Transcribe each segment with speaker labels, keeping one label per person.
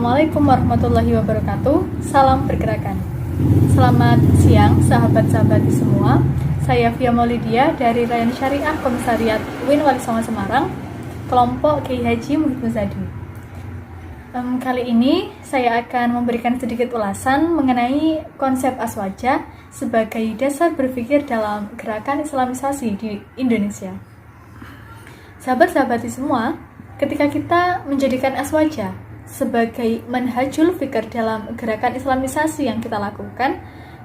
Speaker 1: Assalamualaikum warahmatullahi wabarakatuh. Salam pergerakan. Selamat siang sahabat-sahabat semua. Saya Fia Maulidia dari Rayyan Syariah Komisariat UIN Wali Songo Semarang, kelompok Kiai Haji Muhyiddin Muzadi. Kali ini saya akan memberikan sedikit ulasan mengenai konsep aswaja sebagai dasar berpikir dalam gerakan Islamisasi di Indonesia. Sahabat-sahabat semua, ketika kita menjadikan aswaja sebagai manhajul fikr dalam gerakan Islamisasi yang kita lakukan,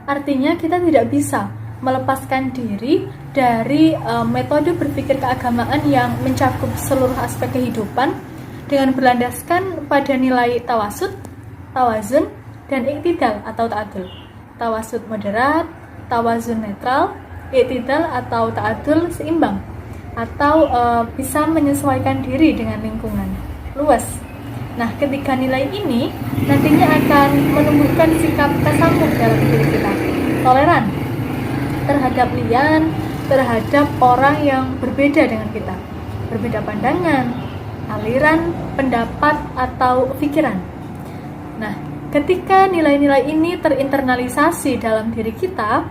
Speaker 1: artinya kita tidak bisa melepaskan diri dari metode berpikir keagamaan yang mencakup seluruh aspek kehidupan dengan berlandaskan pada nilai tawasud, tawazun, dan iktidal atau ta'adul. Tawasud moderat, tawazun netral, iktidal atau ta'adul seimbang, atau bisa menyesuaikan diri dengan lingkungan luas. Nah, ketiga nilai ini nantinya akan menumbuhkan sikap tasamuh dalam diri kita, toleran terhadap lian, terhadap orang yang berbeda dengan kita, berbeda pandangan, aliran, pendapat, atau pikiran. Nah, ketika nilai-nilai ini terinternalisasi dalam diri kita,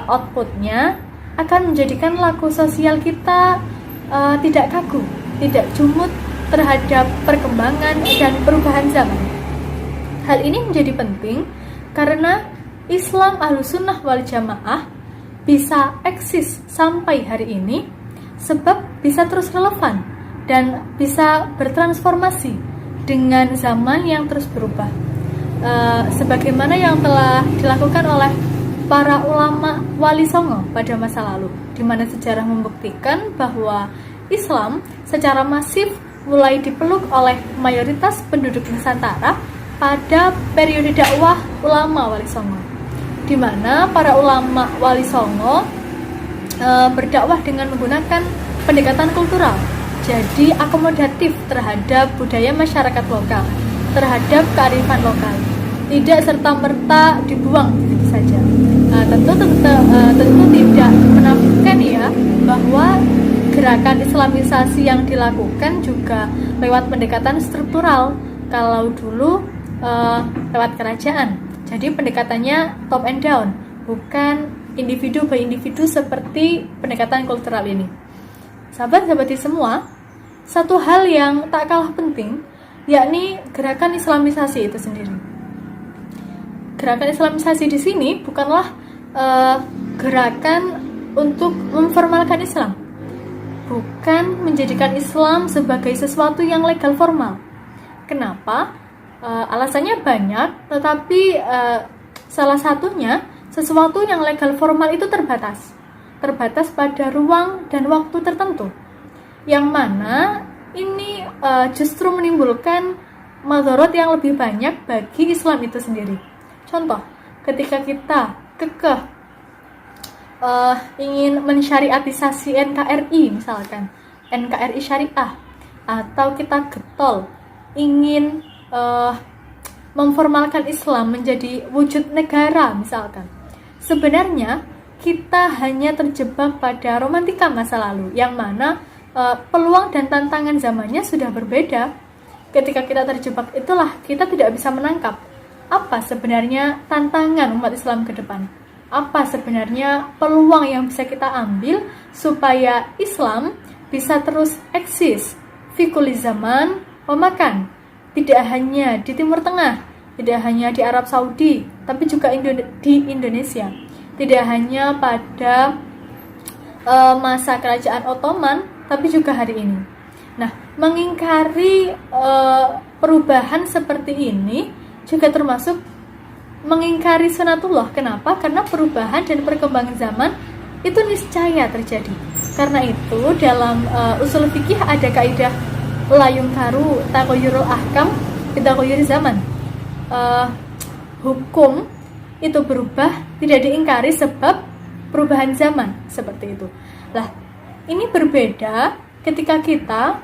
Speaker 1: outputnya akan menjadikan laku sosial kita tidak kaku, tidak jumut terhadap perkembangan dan perubahan zaman. Hal ini menjadi penting karena Islam Ahlussunnah wal Jamaah bisa eksis sampai hari ini sebab bisa terus relevan dan bisa bertransformasi dengan zaman yang terus berubah. Sebagaimana yang telah dilakukan oleh para ulama Wali Songo pada masa lalu, di mana sejarah membuktikan bahwa Islam secara masif mulai dipeluk oleh mayoritas penduduk Nusantara pada periode dakwah ulama Wali Songo, di mana para ulama Wali Songo berdakwah dengan menggunakan pendekatan kultural, jadi akomodatif terhadap budaya masyarakat lokal, terhadap kearifan lokal, tidak serta-merta dibuang begitu saja. Tentu tidak menafikan ya bahwa gerakan Islamisasi yang dilakukan juga lewat pendekatan struktural. Kalau dulu lewat kerajaan, jadi pendekatannya top and down, bukan individu by individu seperti pendekatan kultural ini. Sahabat-sahabati semua, satu hal yang tak kalah penting yakni gerakan Islamisasi itu sendiri. Gerakan Islamisasi di sini bukanlah gerakan untuk memformalkan Islam, bukan menjadikan Islam sebagai sesuatu yang legal formal. Kenapa? Alasannya banyak, tetapi salah satunya sesuatu yang legal formal itu terbatas pada ruang dan waktu tertentu, yang mana ini justru menimbulkan madharat yang lebih banyak bagi Islam itu sendiri. Contoh, ketika kita kekeh ingin mensyariatisasi NKRI misalkan, NKRI syariah, atau kita getol ingin memformalkan Islam menjadi wujud negara misalkan, sebenarnya kita hanya terjebak pada romantika masa lalu, yang mana peluang dan tantangan zamannya sudah berbeda. Ketika kita terjebak itulah kita tidak bisa menangkap apa sebenarnya tantangan umat Islam ke depan, apa sebenarnya peluang yang bisa kita ambil supaya Islam bisa terus eksis fi kulli zaman wa makan, tidak hanya di Timur Tengah, tidak hanya di Arab Saudi, tapi juga di Indonesia, tidak hanya pada masa kerajaan Ottoman, tapi juga hari ini. Nah, mengingkari perubahan seperti ini juga termasuk mengingkari sunatullah. Kenapa? Karena perubahan dan perkembangan zaman itu niscaya terjadi. Karena itu dalam usul fikih ada kaidah la yungkaru taghayyurul ahkam bitaghayyuri zaman. Hukum itu berubah tidak diingkari sebab perubahan zaman, seperti itu. Lah, ini berbeda ketika kita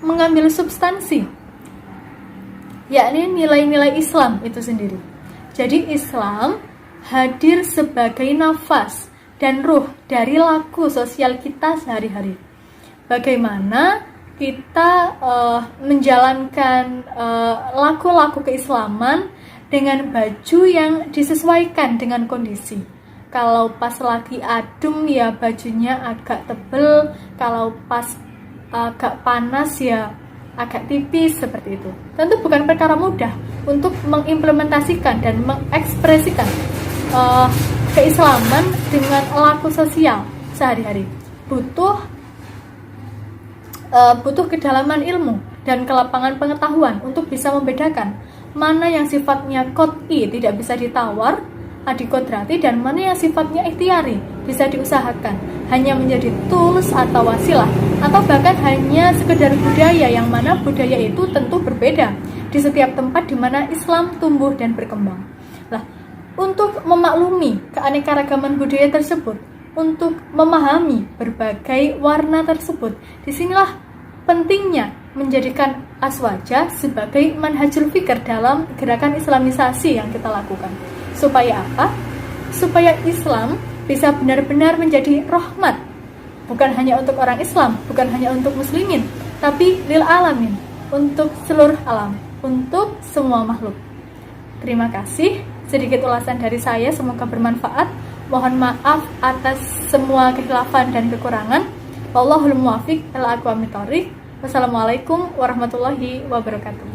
Speaker 1: mengambil substansi, yakni nilai-nilai Islam itu sendiri. Jadi Islam hadir sebagai nafas dan ruh dari laku sosial kita sehari-hari. Bagaimana kita menjalankan laku-laku keislaman dengan baju yang disesuaikan dengan kondisi. Kalau pas lagi adem ya bajunya agak tebel, kalau pas agak panas ya agak tipis, seperti itu. Tentu bukan perkara mudah untuk mengimplementasikan dan mengekspresikan keislaman dengan laku sosial sehari-hari. Butuh kedalaman ilmu dan kelapangan pengetahuan untuk bisa membedakan mana yang sifatnya qot'i tidak bisa ditawar, adikodrati, dan mana yang sifatnya ikhtiari bisa diusahakan, hanya menjadi tools atau wasilah, atau bahkan hanya sekedar budaya, yang mana budaya itu tentu berbeda di setiap tempat di mana Islam tumbuh dan berkembang. Nah, untuk memaklumi keanekaragaman budaya tersebut, untuk memahami berbagai warna tersebut, disinilah pentingnya menjadikan aswaja sebagai manhajul fikr dalam gerakan islamisasi yang kita lakukan. Supaya apa? Supaya Islam bisa benar-benar menjadi rahmat, bukan hanya untuk orang Islam, bukan hanya untuk muslimin, tapi lil alamin, untuk seluruh alam, untuk semua makhluk. Terima kasih, sedikit ulasan dari saya, semoga bermanfaat. Mohon maaf atas semua kekhilafan dan kekurangan. Wallahul muwaffiq ila aqwamit thoriq. Wassalamualaikum warahmatullahi wabarakatuh.